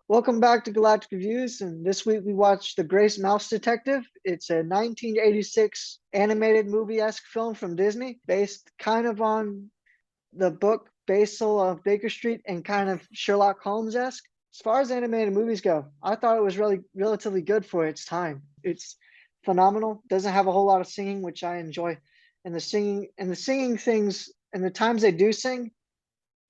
Welcome back to Galactic Reviews, and this week we watched The Grace Mouse Detective. It's a 1986 animated movie-esque film from Disney, based kind of on the book Basil of Baker Street and kind of Sherlock Holmes-esque. As far as animated movies go, I thought it was really relatively good for its time. It's phenomenal. Doesn't have a whole lot of singing, which I enjoy, and the singing things and the times they do sing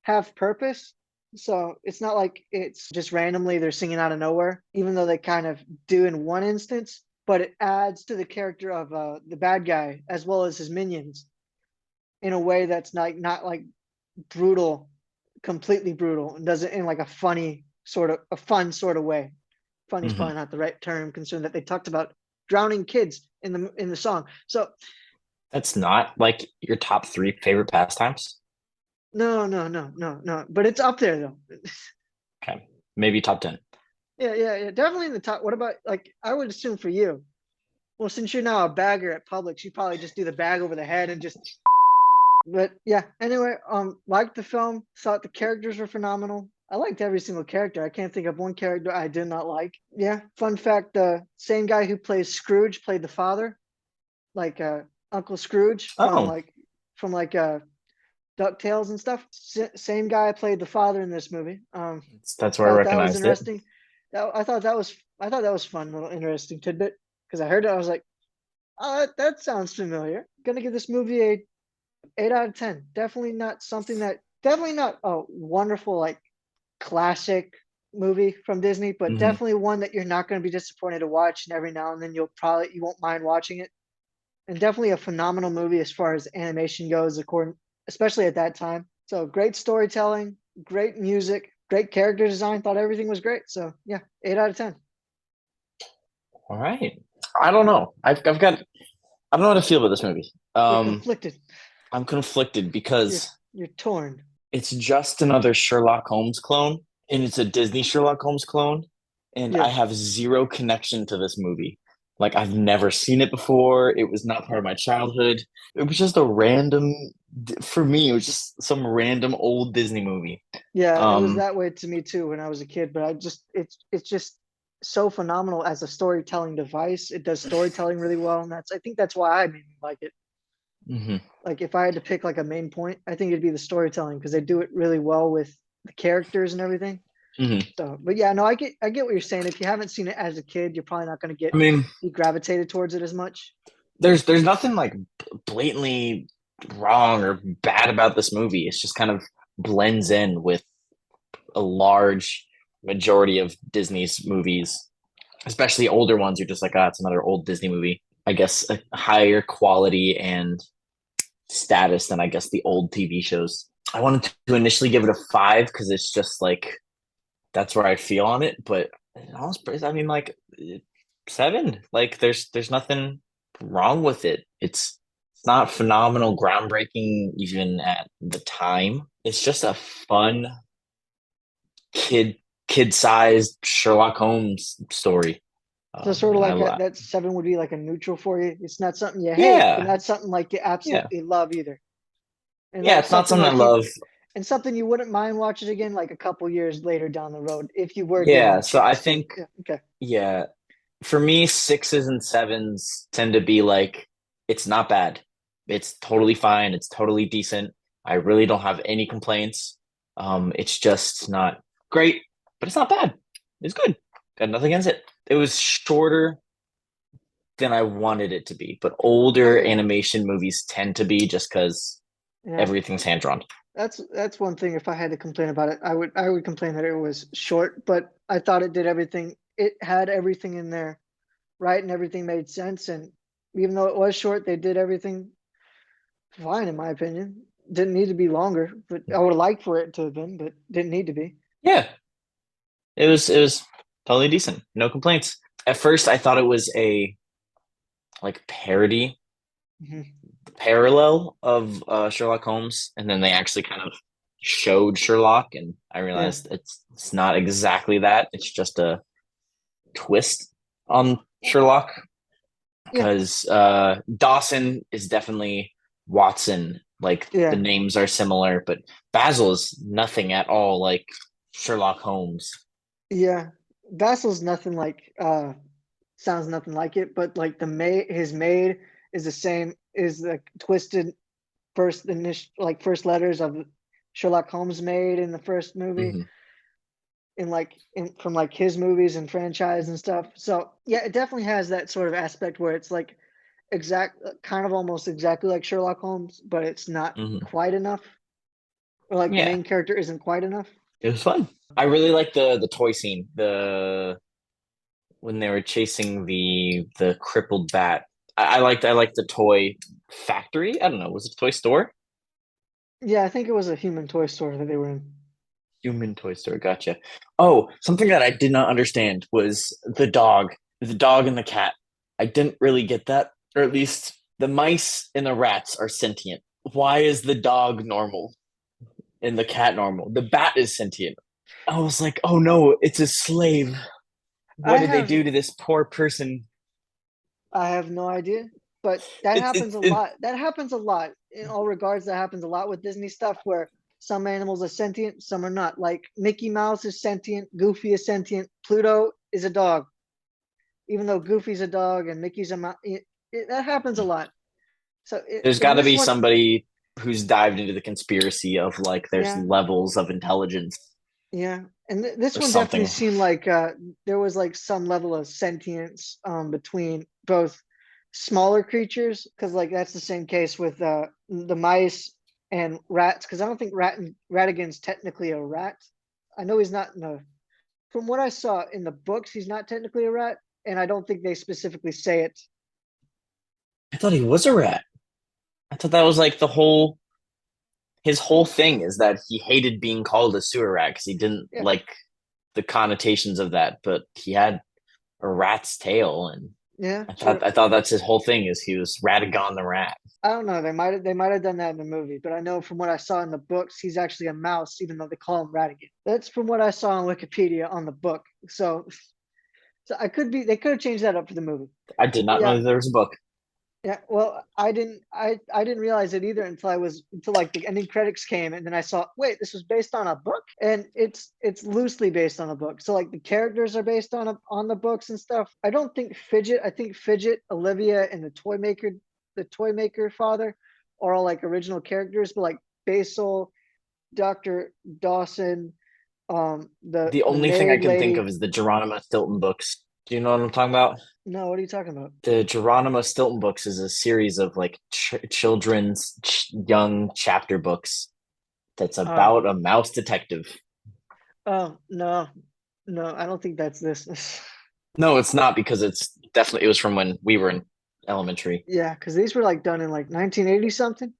have purpose. So it's not like it's just randomly they're singing out of nowhere, even though they kind of do in one instance, but it adds to the character of the bad guy as well as his minions in a way that's not like brutal, completely brutal, and does it in like a fun sort of way. Funny is hmm probably not the right term, considering that they talked about drowning kids in the song. So That's not like your top three favorite pastimes. no, no, no, no, no, but it's up there though. Okay, maybe top 10. Yeah. Definitely in the top. What about like I would assume for you? Well, since you're now a bagger at Publix, you probably just do the bag over the head and just. But yeah. Anyway, liked the film. Thought the characters were phenomenal. I liked every single character. I can't think of one character I did not like. Yeah. Fun fact: the same guy who plays Scrooge played the father, like Uncle Scrooge Oh, from DuckTales and stuff. Same guy played the father in this movie. that's where I Thought that was recognized it. interesting. I thought that was fun, little interesting tidbit because I heard it. I was like, oh, that sounds familiar. Gonna give this movie a 8 out of 10. Definitely not a wonderful like classic movie from Disney, but hmm definitely one that you're not going to be disappointed to watch. And every now and then you won't mind watching it. And definitely a phenomenal movie as far as animation goes, especially at that time. So great storytelling, great music, great character design. Thought everything was great. So yeah, 8 out of 10. All right. I don't know. I've got I don't know how to feel about this movie. You're conflicted. I'm conflicted You're because you're torn. it's just another Sherlock Holmes clone, and it's a Disney Sherlock Holmes clone, and I Yeah, have zero connection to this movie. Like I've never seen it before. It was not part of my childhood. It was just a random, for me, it was just some random old Disney movie. yeah. It was Um, that way to me too when I was a kid. But it's just so phenomenal as a storytelling device. It does storytelling really well, and I think that's why I mainly like it. mhm. Like if I had to pick like a main point, I think it'd be the storytelling because they do it really well with the characters and everything. hmm So, but yeah, no, I get what you're saying. If you haven't seen it as a kid, you're probably not going to get I mean, be gravitated towards it as much. there's nothing like blatantly wrong or bad about this movie. It's just kind of blends in with a large majority of Disney's movies, especially older ones. You're just like, ah, it's another old Disney movie. I guess a higher quality and status than I guess the old TV shows. I wanted to initially give it a five because it's just like that's where I feel on it, but I mean, like seven. Like there's nothing wrong with it. It's not phenomenal, groundbreaking even at the time. It's just a fun kid kid-sized Sherlock Holmes story. So sort of And like that 7 would be like a neutral for you. It's not something you hate, but yeah, not something like you yeah, absolutely love either. And yeah. not It's not something something I like you love. and something you wouldn't mind watching again like a couple years later down the road if you were given Yeah, the so I chance to. think Yeah, okay. yeah, for me, sixes and sevens tend to be like it's not bad. It's totally fine. It's totally decent. I really don't have any complaints. It's just not great, but it's not bad. It's good. Got nothing against it. It was shorter than I wanted it to be, but older Okay. animation movies tend to be just because Yeah. everything's hand drawn. That's one thing. If I had to complain about it, I would complain that it was short, but I thought it did everything. It had everything in there, right, and everything made sense. And even though it was short, they did everything fine, in my opinion. Didn't need to be longer, but I would have liked for it to have been, but didn't need to be. Yeah, it was totally decent. No complaints. At first, I thought it was a like parody Hmm. parallel of Sherlock Holmes, and then they actually kind of showed Sherlock, and I Yeah, realized it's not exactly that. It's just a twist on Sherlock yeah, because Dawson is definitely Watson. Like the yeah. names are similar, but Basil is nothing at all like Sherlock Holmes. Yeah, Vassal's nothing like sounds nothing like it, but like the maid, his maid is the same, is the twisted first initial like first letters of Sherlock Holmes maid in the first movie, Hmm. in like in from like his movies and franchise and stuff. So yeah, it definitely has that sort of aspect where it's like exact kind of almost exactly like Sherlock Holmes, but it's not Hmm. quite enough. Or like the Yeah, main character isn't quite enough. it was fun. I really like the toy scene. The when they were chasing the crippled bat. I liked the toy factory. I don't know. Was it a toy store? Yeah, I think it was a human toy store that they were in. Human toy store. Gotcha. Oh, something that I did not understand was the dog and the cat. I didn't really get that, or at least the mice and the rats are sentient. Why is the dog normal and the cat normal? The bat is sentient. I was like, oh no, it's a slave. I What did they have do to this poor person? I have no idea, but that It's happens a lot. That happens a lot in all regards. That happens a lot with Disney stuff where some animals are sentient, some are not. Like Mickey Mouse is sentient, Goofy is sentient, Pluto is a dog, even though Goofy's a dog and Mickey's a mouse. That happens a lot. So there's got in to this be one, somebody who's dived into the conspiracy of like there's yeah, levels of intelligence yeah, and this or one definitely something. seemed like there was like some level of sentience between both smaller creatures, because like that's the same case with the mice and rats. Because I don't think Ratigan's technically a rat. I know he's not in the. From what I saw in the books, he's not technically a rat, and I don't think they specifically say it. I thought he was a rat. I thought that was like the whole his whole thing is that he hated being called a sewer rat because he didn't Yeah, like the connotations of that, but he had a rat's tail and yeah, I thought true. I thought that's his whole thing is he was Ratigan the rat. I don't know. They might have done that in the movie, but I know from what I saw in the books, he's actually a mouse, even though they call him Ratigan. That's from what I saw on Wikipedia on the book. So I could be they could have changed that up for the movie. I did But not know yeah, that there was a book. yeah. Well, I didn't realize it either until like the ending credits came, and then I saw, wait, this was based on a book, and it's loosely based on a book. So like the characters are based on the books and stuff. I don't think Fidget. I think Fidget, Olivia, and the toy maker father, are all like original characters, but like Basil, Doctor Dawson, The the only thing I maid can think of lady. is the Geronimo Stilton books. Do you know what I'm talking about? No, what are you talking about? The Geronimo Stilton books is a series of like children's young chapter books that's Oh, about a mouse detective. oh no, no, I don't think that's this. No, it's not because it's definitely it was from when we were in elementary. Yeah, because these were like done in like 1980 something.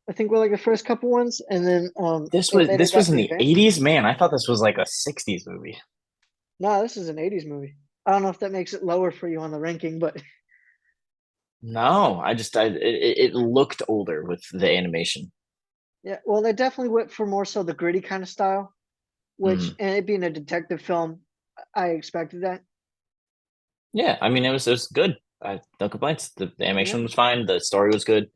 I think were like the first couple ones, and then This it was later this was got in the revamped. 80s, man. I thought this was like a 60s movie. No, this is an 80s movie. I don't know if that makes it lower for you on the ranking, but No, it looked older with the animation. yeah, well, they definitely went for more so the gritty kind of style, which Mhm. and it being a detective film, I expected that. Yeah, I mean it was good. No complaints. The Yeah, animation was fine. The story was good.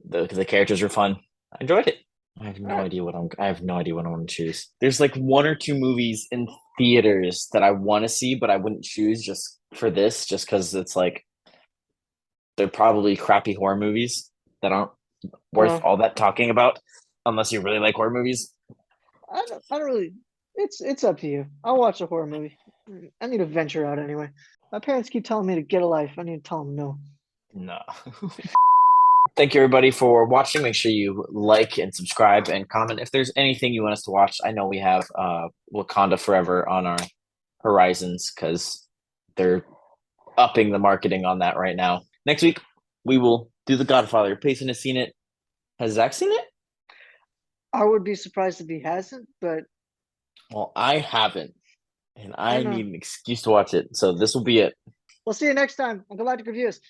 The characters were fun. I enjoyed it. all right. I have no idea what I want to choose. There's like one or two movies in theaters that I want to see, but I wouldn't choose just for this, just because it's like they're probably crappy horror movies that aren't worth Well, all that talking about, unless you really like horror movies. I don't really. It's up to you. I'll watch a horror movie. I need to venture out anyway. My parents keep telling me to get a life. I need to tell them no. No. Thank you everybody for watching. Make sure you like and subscribe and comment if there's anything you want us to watch. I know we have Wakanda Forever on our horizons because they're upping the marketing on that right now. Next week we will do The Godfather. Payson has seen it. Has Zach seen it? I would be surprised if he hasn't, but Well, I haven't, and I I know. need an excuse to watch it. So this will be it. We'll see you next time on Galactic Reviews.